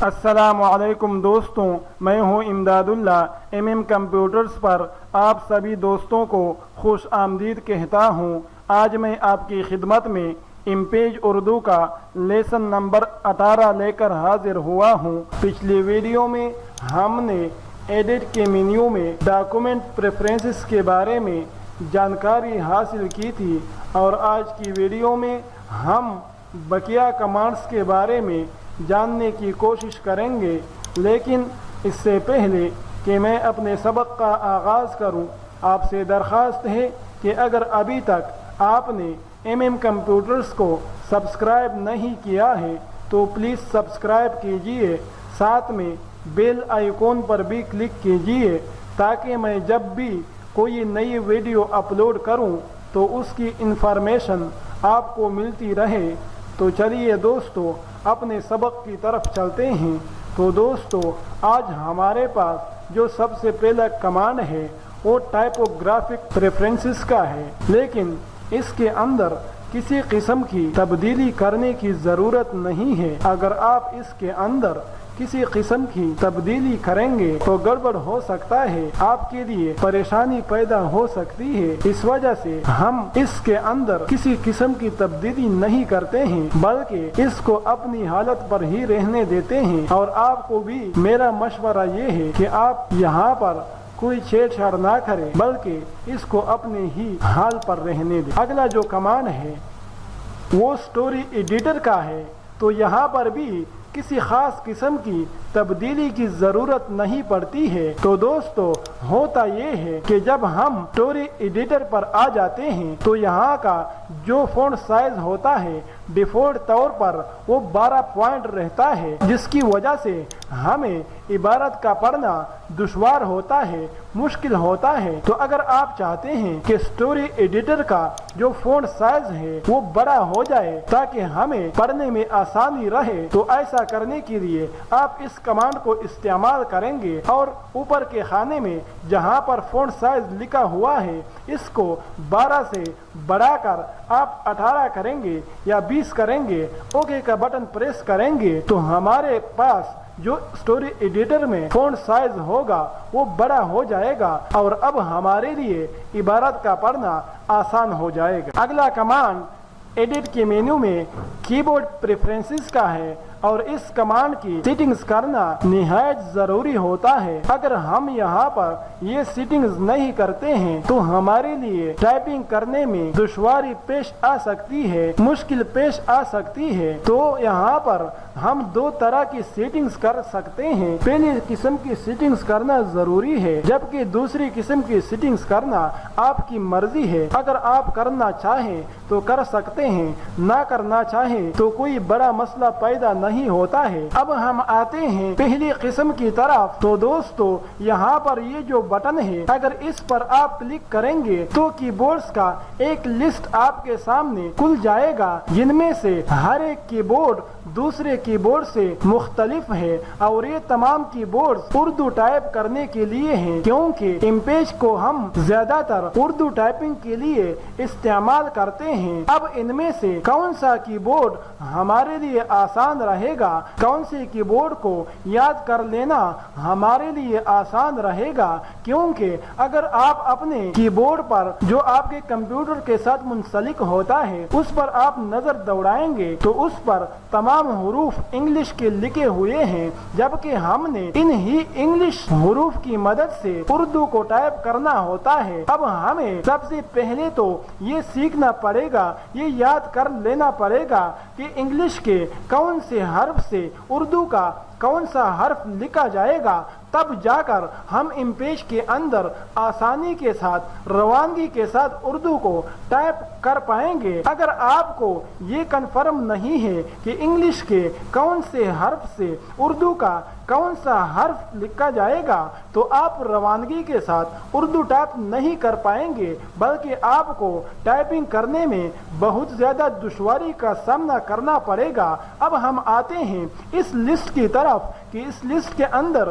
السلام علیکم دوستوں، میں ہوں امداد اللہ ایم کمپیوٹرز پر آپ سبھی دوستوں کو خوش آمدید کہتا ہوں۔ آج میں آپ کی خدمت میں امپیج اردو کا لیسن نمبر 18 لے کر حاضر ہوا ہوں۔ پچھلی ویڈیو میں ہم نے ایڈٹ کے مینیو میں ڈاکومنٹ پریفرنسز کے بارے میں جانکاری حاصل کی تھی، اور آج کی ویڈیو میں ہم بقیہ کمانڈز کے بارے میں جاننے کی کوشش کریں گے۔ لیکن اس سے پہلے کہ میں اپنے سبق کا آغاز کروں، آپ سے درخواست ہے کہ اگر ابھی تک آپ نے ایم کمپیوٹرز کو سبسکرائب نہیں کیا ہے تو پلیز سبسکرائب کیجئے، ساتھ میں بیل آئیکن پر بھی کلک کیجئے تاکہ میں جب بھی کوئی نئی ویڈیو اپلوڈ کروں تو اس کی انفارمیشن آپ کو ملتی رہے۔ تو چلیے دوستو، اپنے سبق کی طرف چلتے ہیں۔ تو دوستو، آج ہمارے پاس جو سب سے پہلا کمانڈ ہے وہ ٹائپوگرافک پریفرنسز کا ہے، لیکن اس کے اندر کسی قسم کی تبدیلی کرنے کی ضرورت نہیں ہے۔ اگر آپ اس کے اندر کسی قسم کی تبدیلی کریں گے تو گڑبڑ ہو سکتا ہے، آپ کے لیے پریشانی پیدا ہو سکتی ہے۔ اس وجہ سے ہم اس کے اندر کسی قسم کی تبدیلی نہیں کرتے ہیں، بلکہ اس کو اپنی حالت پر ہی رہنے دیتے ہیں۔ اور آپ کو بھی میرا مشورہ یہ ہے کہ آپ یہاں پر کوئی چھیڑ چھاڑ نہ کریں، بلکہ اس کو اپنے ہی حال پر رہنے دیں۔ اگلا جو کمانڈ ہے وہ سٹوری ایڈیٹر کا ہے، تو یہاں پر بھی کسی خاص قسم کی تبدیلی کی ضرورت نہیں پڑتی ہے۔ تو دوستو، ہوتا یہ ہے کہ جب ہم سٹوری ایڈیٹر پر آ جاتے ہیں تو یہاں کا جو فونٹ سائز ہوتا ہے ڈیفالٹ طور پر وہ 12 پوائنٹ رہتا ہے، جس کی وجہ سے ہمیں عبارت کا پڑھنا دشوار ہوتا ہے، مشکل ہوتا ہے۔ تو اگر آپ چاہتے ہیں کہ سٹوری ایڈیٹر کا جو فونٹ سائز ہے وہ بڑا ہو جائے تاکہ ہمیں پڑھنے میں آسانی رہے، تو ایسا کرنے کے لیے آپ اس کمانڈ کو استعمال کریں گے، اور اوپر کے خانے میں جہاں پر فونٹ سائز لکھا ہوا ہے اس کو 12 سے بڑھا کر آپ 18 کریں گے یا 20 کریں گے، اوکے کا بٹن پریس کریں گے تو ہمارے پاس جو سٹوری ایڈیٹر میں فونٹ سائز ہوگا وہ بڑا ہو جائے گا، اور اب ہمارے لیے عبارت کا پڑھنا آسان ہو جائے گا۔ اگلا کمانڈ ایڈٹ کے مینیو میں کی بورڈ پریفرنسز کا ہے، اور اس کمانڈ کی سیٹنگز کرنا نہایت ضروری ہوتا ہے۔ اگر ہم یہاں پر یہ سیٹنگز نہیں کرتے ہیں تو ہمارے لیے ٹائپنگ کرنے میں دشواری پیش آ سکتی ہے، مشکل پیش آ سکتی ہے۔ تو یہاں پر ہم دو طرح کی سیٹنگز کر سکتے ہیں۔ پہلی قسم کی سیٹنگز کرنا ضروری ہے، جبکہ دوسری قسم کی سیٹنگز کرنا آپ کی مرضی ہے۔ اگر آپ کرنا چاہیں تو کر سکتے ہیں، نہ کرنا چاہیں تو کوئی بڑا مسئلہ پیدا نہیں ہوتا ہے۔ اب ہم آتے ہیں پہلی قسم کی طرف۔ تو دوستو، یہاں پر یہ جو بٹن ہے اگر اس پر آپ کلک کریں گے تو کی بورڈز کا ایک لسٹ آپ کے سامنے کھل جائے گا، جن میں سے ہر ایک کی بورڈ دوسرے کی بورڈ سے مختلف ہے، اور یہ تمام کی بورڈز اردو ٹائپ کرنے کے لیے ہیں، کیونکہ امپیج کو ہم زیادہ تر اردو ٹائپنگ کے لیے استعمال کرتے ہیں۔ اب ان میں سے کون سا کی بورڈ ہمارے لیے آسان رہے گا، کون سے کی بورڈ کو یاد کر لینا ہمارے لیے آسان رہے گا، کیونکہ اگر آپ اپنے کی بورڈ پر جو آپ کے کمپیوٹر کے ساتھ منسلک ہوتا ہے اس پر آپ نظر دوڑائیں گے تو اس پر تمام حروف انگلش کے لکھے ہوئے ہیں، جبکہ ہم نے ان ہی انگلش حروف کی مدد سے اردو کو ٹائپ کرنا ہوتا ہے۔ اب ہمیں سب سے پہلے تو یہ سیکھنا پڑے گا، یہ یاد کر لینا پڑے گا کہ انگلش کے کون سے حرف سے اردو کا کون سا حرف لکھا جائے گا، تب جا کر ہم امپیج کے اندر آسانی کے ساتھ روانگی کے ساتھ اردو کو ٹائپ کر پائیں گے۔ اگر آپ کو یہ کنفرم نہیں ہے کہ انگلش کے کون سے حرف سے اردو کا کون سا حرف لکھا جائے گا تو آپ روانگی کے ساتھ اردو ٹائپ نہیں کر پائیں گے، بلکہ آپ کو ٹائپنگ کرنے میں بہت زیادہ دشواری کا سامنا کرنا پڑے گا۔ اب ہم آتے ہیں اس لسٹ کی طرف کہ اس لسٹ کے اندر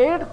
8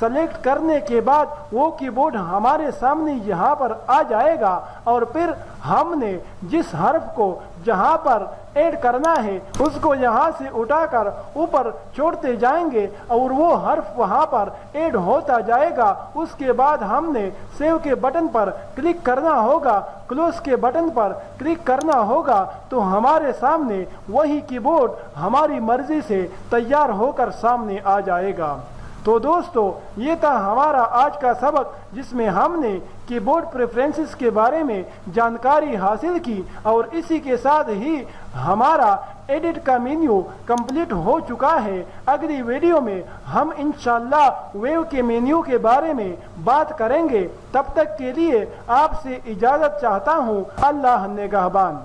سلیکٹ کرنے کے بعد وہ کی بورڈ ہمارے سامنے یہاں پر آ جائے گا، اور پھر ہم نے جس حرف کو جہاں پر ایڈ کرنا ہے اس کو یہاں سے اٹھا کر اوپر چھوڑتے جائیں گے اور وہ حرف وہاں پر ایڈ ہوتا جائے گا۔ اس کے بعد ہم نے سیو کے بٹن پر کلک کرنا ہوگا، کلوز کے بٹن پر کلک کرنا ہوگا، تو ہمارے سامنے وہی کی بورڈ ہماری مرضی سے تیار ہو کر سامنے آ جائے گا۔ تو دوستو، یہ تھا ہمارا آج کا سبق جس میں ہم نے کی بورڈ پریفرنسز کے بارے میں جانکاری حاصل کی، اور اسی کے ساتھ ہی ہمارا ایڈٹ کا مینیو کمپلیٹ ہو چکا ہے۔ اگلی ویڈیو میں ہم انشاءاللہ ویو کے مینیو کے بارے میں بات کریں گے۔ تب تک کے لیے آپ سے اجازت چاہتا ہوں۔ اللہ نگہبان۔